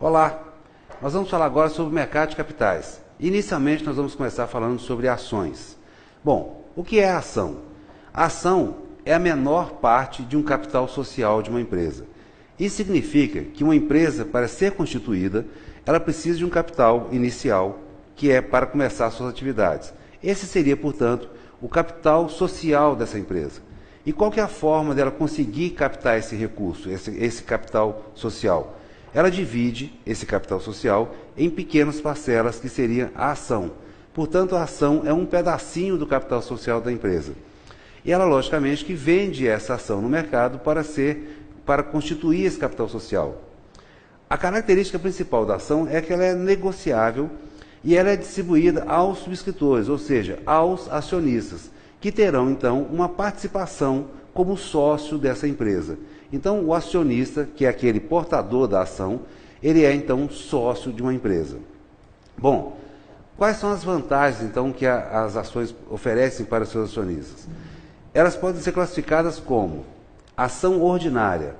Olá, nós vamos falar agora sobre o mercado de capitais. Inicialmente nós vamos começar falando sobre ações. Bom, o que é a ação? A ação é a menor parte de um capital social de uma empresa. Isso significa que uma empresa, para ser constituída, ela precisa de um capital inicial, que é para começar suas atividades. Esse seria, portanto, o capital social dessa empresa. E qual que é a forma dela conseguir captar esse recurso, esse capital social? Ela divide esse capital social em pequenas parcelas, que seria a ação. Portanto, a ação é um pedacinho do capital social da empresa. E ela, logicamente, que vende essa ação no mercado para constituir esse capital social. A característica principal da ação é que ela é negociável e ela é distribuída aos subscritores, ou seja, aos acionistas, que terão, então, uma participação como sócio dessa empresa. Então, o acionista, que é aquele portador da ação, ele é, então, sócio de uma empresa. Bom, quais são as vantagens, então, que as ações oferecem para os seus acionistas? Elas podem ser classificadas como ação ordinária.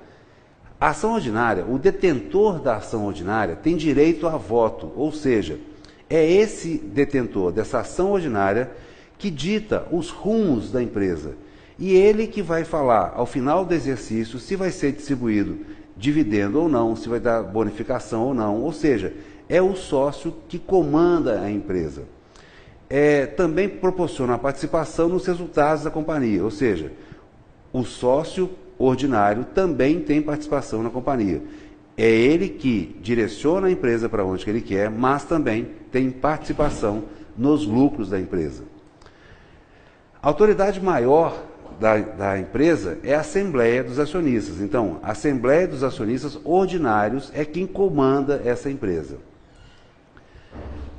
A ação ordinária, o detentor da ação ordinária tem direito a voto, ou seja, é esse detentor dessa ação ordinária que dita os rumos da empresa. E ele que vai falar, ao final do exercício, se vai ser distribuído dividendo ou não, se vai dar bonificação ou não. Ou seja, é o sócio que comanda a empresa. Também proporciona a participação nos resultados da companhia. Ou seja, o sócio ordinário também tem participação na companhia. É ele que direciona a empresa para onde que ele quer, mas também tem participação nos lucros da empresa. A autoridade maior da empresa é a Assembleia dos Acionistas. Então, a Assembleia dos Acionistas Ordinários é quem comanda essa empresa.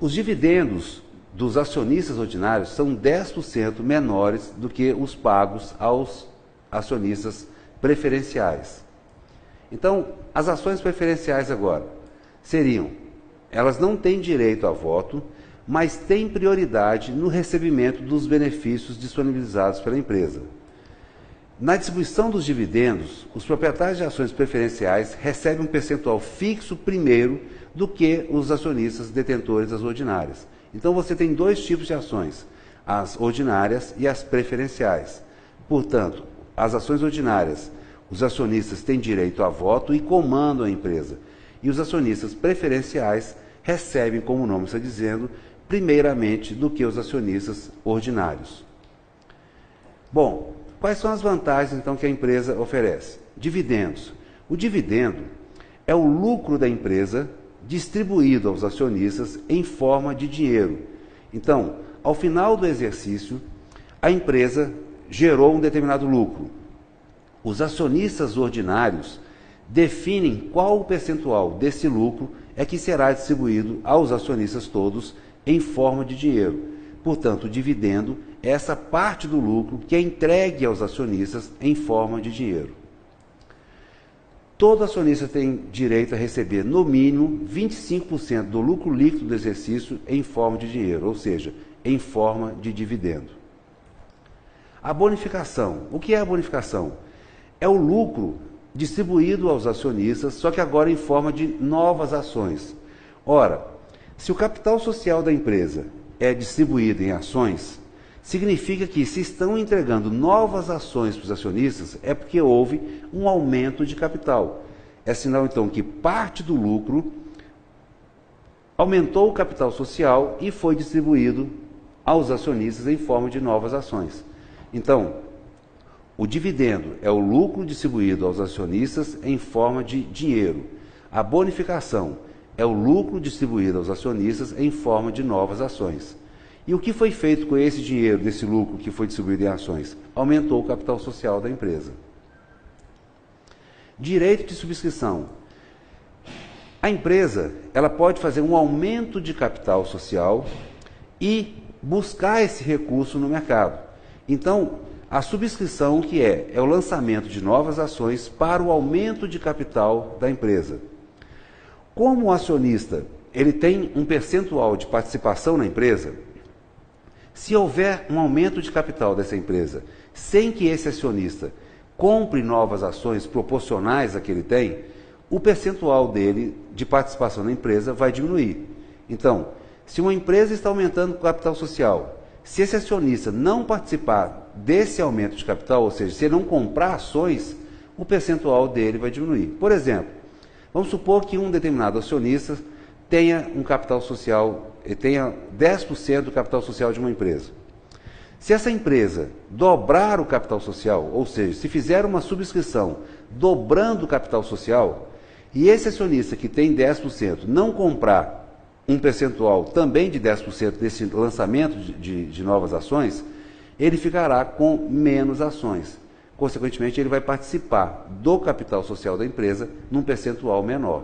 Os dividendos dos acionistas ordinários são 10% menores do que os pagos aos acionistas preferenciais. Então, as ações preferenciais agora seriam, elas não têm direito a voto, mas têm prioridade no recebimento dos benefícios disponibilizados pela empresa. Na distribuição dos dividendos, os proprietários de ações preferenciais recebem um percentual fixo primeiro do que os acionistas detentores das ordinárias. Então você tem dois tipos de ações, as ordinárias e as preferenciais. Portanto, as ações ordinárias, os acionistas têm direito a voto e comandam a empresa. E os acionistas preferenciais recebem, como o nome está dizendo, primeiramente do que os acionistas ordinários. Bom, quais são as vantagens, então, que a empresa oferece? Dividendos. O dividendo é o lucro da empresa distribuído aos acionistas em forma de dinheiro. Então, ao final do exercício, a empresa gerou um determinado lucro. Os acionistas ordinários definem qual o percentual desse lucro é que será distribuído aos acionistas todos em forma de dinheiro. Portanto, o dividendo é essa parte do lucro que é entregue aos acionistas em forma de dinheiro. Todo acionista tem direito a receber, no mínimo, 25% do lucro líquido do exercício em forma de dinheiro, ou seja, em forma de dividendo. A bonificação. O que é a bonificação? É o lucro distribuído aos acionistas, só que agora em forma de novas ações. Ora, se o capital social da empresa é distribuído em ações, significa que se estão entregando novas ações para os acionistas, é porque houve um aumento de capital. É sinal, então, que parte do lucro aumentou o capital social e foi distribuído aos acionistas em forma de novas ações. Então, o dividendo é o lucro distribuído aos acionistas em forma de dinheiro. A bonificação é o lucro distribuído aos acionistas em forma de novas ações. E o que foi feito com esse dinheiro, desse lucro que foi distribuído em ações? Aumentou o capital social da empresa. Direito de subscrição. A empresa, ela pode fazer um aumento de capital social e buscar esse recurso no mercado. Então, a subscrição que é o lançamento de novas ações para o aumento de capital da empresa. Como o acionista, ele tem um percentual de participação na empresa, se houver um aumento de capital dessa empresa, sem que esse acionista compre novas ações proporcionais a que ele tem, o percentual dele de participação na empresa vai diminuir. Então, se uma empresa está aumentando o capital social, se esse acionista não participar desse aumento de capital, ou seja, se ele não comprar ações, o percentual dele vai diminuir. Por exemplo, vamos supor que um determinado acionista tenha um capital social, tenha 10% do capital social de uma empresa. Se essa empresa dobrar o capital social, ou seja, se fizer uma subscrição dobrando o capital social, e esse acionista que tem 10% não comprar um percentual também de 10% desse lançamento de novas ações, ele ficará com menos ações. Consequentemente, ele vai participar do capital social da empresa num percentual menor.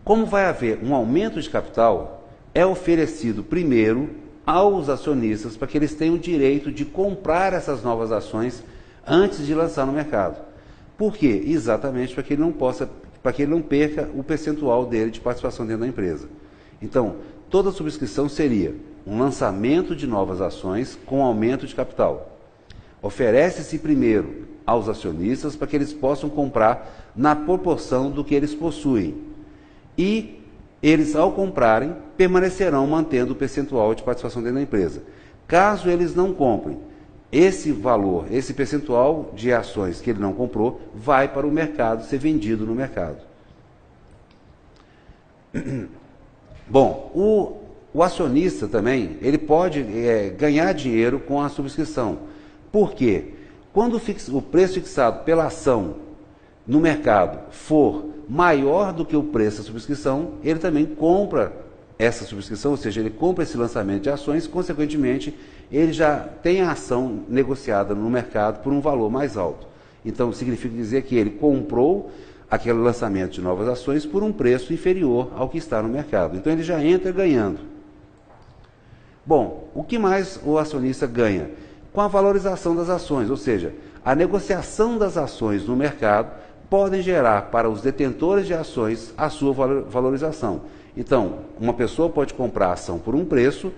Como vai haver um aumento de capital, é oferecido primeiro aos acionistas para que eles tenham o direito de comprar essas novas ações antes de lançar no mercado. Por quê? Exatamente para que ele não perca o percentual dele de participação dentro da empresa. Então, toda subscrição seria um lançamento de novas ações com aumento de capital. Oferece-se primeiro aos acionistas para que eles possam comprar na proporção do que eles possuem. E eles, ao comprarem, permanecerão mantendo o percentual de participação dentro da empresa. Caso eles não comprem, esse valor, esse percentual de ações que ele não comprou, vai para o mercado, ser vendido no mercado. Bom, o acionista também, ele pode ganhar dinheiro com a subscrição. Por quê? Quando o preço fixado pela ação no mercado for maior do que o preço da subscrição, ele também compra essa subscrição, ou seja, ele compra esse lançamento de ações, consequentemente, ele já tem a ação negociada no mercado por um valor mais alto. Então, significa dizer que ele comprou aquele lançamento de novas ações por um preço inferior ao que está no mercado. Então, ele já entra ganhando. Bom, o que mais o acionista ganha? Com a valorização das ações, ou seja, a negociação das ações no mercado podem gerar para os detentores de ações a sua valorização. Então, uma pessoa pode comprar a ação por um preço,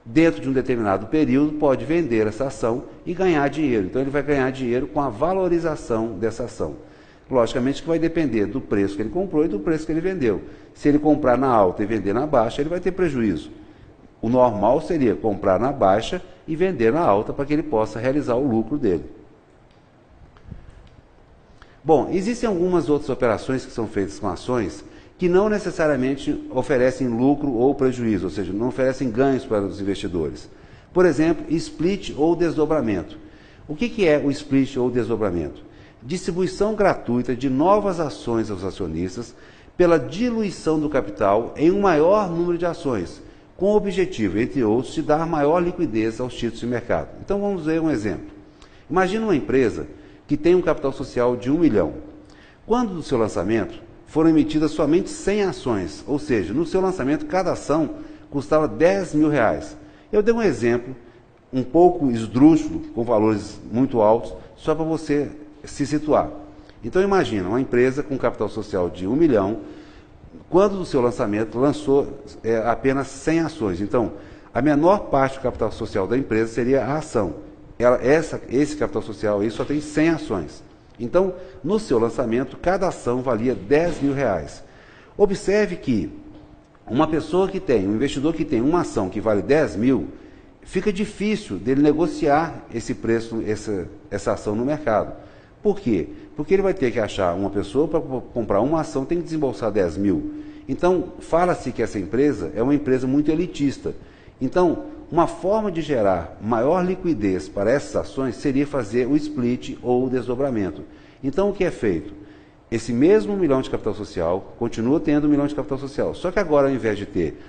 dentro de um determinado período, pode vender essa ação e ganhar dinheiro. Então, ele vai ganhar dinheiro com a valorização dessa ação. Logicamente que vai depender do preço que ele comprou e do preço que ele vendeu. Se ele comprar na alta e vender na baixa, ele vai ter prejuízo. O normal seria comprar na baixa e vender na alta para que ele possa realizar o lucro dele. Bom, existem algumas outras operações que são feitas com ações que não necessariamente oferecem lucro ou prejuízo, ou seja, não oferecem ganhos para os investidores. Por exemplo, split ou desdobramento. O que é o split ou desdobramento? Distribuição gratuita de novas ações aos acionistas pela diluição do capital em um maior número de ações, com o objetivo, entre outros, de dar maior liquidez aos títulos de mercado. Então vamos ver um exemplo. Imagina uma empresa que tem um capital social de 1 milhão. Quando do seu lançamento foram emitidas somente 100 ações, ou seja, no seu lançamento cada ação custava 10 mil reais. Eu dei um exemplo um pouco esdrúxulo, com valores muito altos, só para você se situar. Então imagina uma empresa com capital social de 1 milhão, quando do seu lançamento lançou apenas 100 ações. Então, a menor parte do capital social da empresa seria a ação. Esse capital social aí só tem 100 ações. Então, no seu lançamento, cada ação valia 10 mil reais. Observe que uma pessoa que tem, um investidor que tem uma ação que vale 10 mil, fica difícil dele negociar esse preço, essa ação no mercado. Por quê? Porque ele vai ter que achar uma pessoa para comprar uma ação, tem que desembolsar 10 mil. Então, fala-se que essa empresa é uma empresa muito elitista. Então, uma forma de gerar maior liquidez para essas ações seria fazer o split ou o desdobramento. Então, o que é feito? Esse mesmo 1 milhão de capital social continua tendo 1 milhão de capital social. Só que agora, ao invés de ter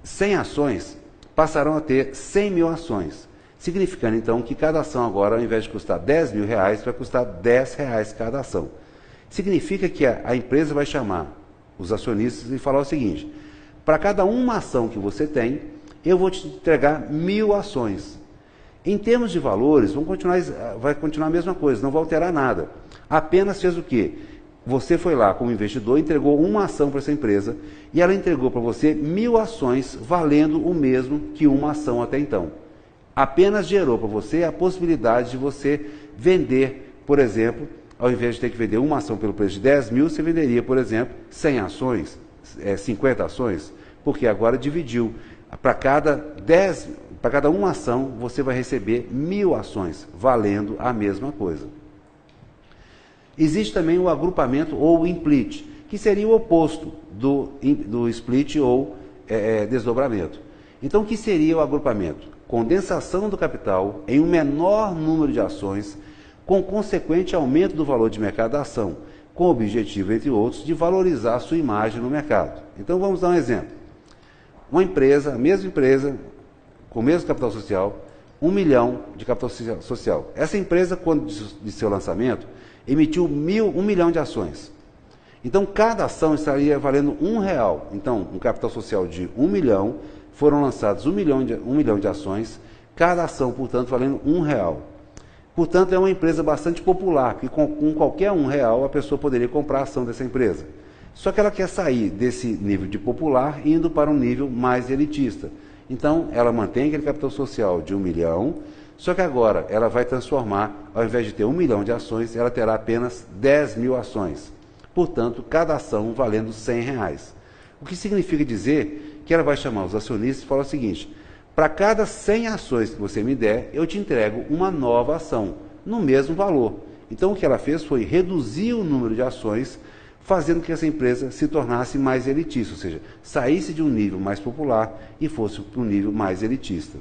100 ações, passarão a ter 100 mil ações. Significando, então, que cada ação agora, ao invés de custar 10 mil reais, vai custar 10 reais cada ação. Significa que a empresa vai chamar os acionistas e falar o seguinte: para cada uma ação que você tem, eu vou te entregar 1000 ações. Em termos de valores, vai continuar a mesma coisa, não vai alterar nada. Apenas fez o quê? Você foi lá como investidor, entregou uma ação para essa empresa e ela entregou para você 1000 ações valendo o mesmo que uma ação até então. Apenas gerou para você a possibilidade de você vender, por exemplo, ao invés de ter que vender uma ação pelo preço de 10 mil, você venderia, por exemplo, 100 ações, 50 ações, porque agora dividiu. Para cada uma ação, você vai receber 1.000 ações, valendo a mesma coisa. Existe também o agrupamento ou o split, que seria o oposto do split ou desdobramento. Então, o que seria o agrupamento? Condensação do capital em um menor número de ações, com consequente aumento do valor de mercado da ação, com o objetivo, entre outros, de valorizar a sua imagem no mercado. Então, vamos dar um exemplo. Uma empresa, a mesma empresa, com o mesmo capital social, 1 milhão de capital social. Essa empresa, quando de seu lançamento, emitiu 1 milhão de ações. Então, cada ação estaria valendo R$1. Então, um capital social de 1 milhão, foram lançados 1 milhão de ações, cada ação, portanto, valendo R$1. Portanto, é uma empresa bastante popular, porque com qualquer R$1 a pessoa poderia comprar a ação dessa empresa. Só que ela quer sair desse nível de popular indo para um nível mais elitista. Então, ela mantém aquele capital social de 1 milhão, só que agora ela vai transformar, ao invés de ter 1 milhão de ações, ela terá apenas 10 mil ações. Portanto, cada ação valendo R$100. O que significa dizer que ela vai chamar os acionistas e falar o seguinte: para cada 100 ações que você me der, eu te entrego uma nova ação, no mesmo valor. Então, o que ela fez foi reduzir o número de ações, fazendo que essa empresa se tornasse mais elitista, ou seja, saísse de um nível mais popular e fosse para um nível mais elitista.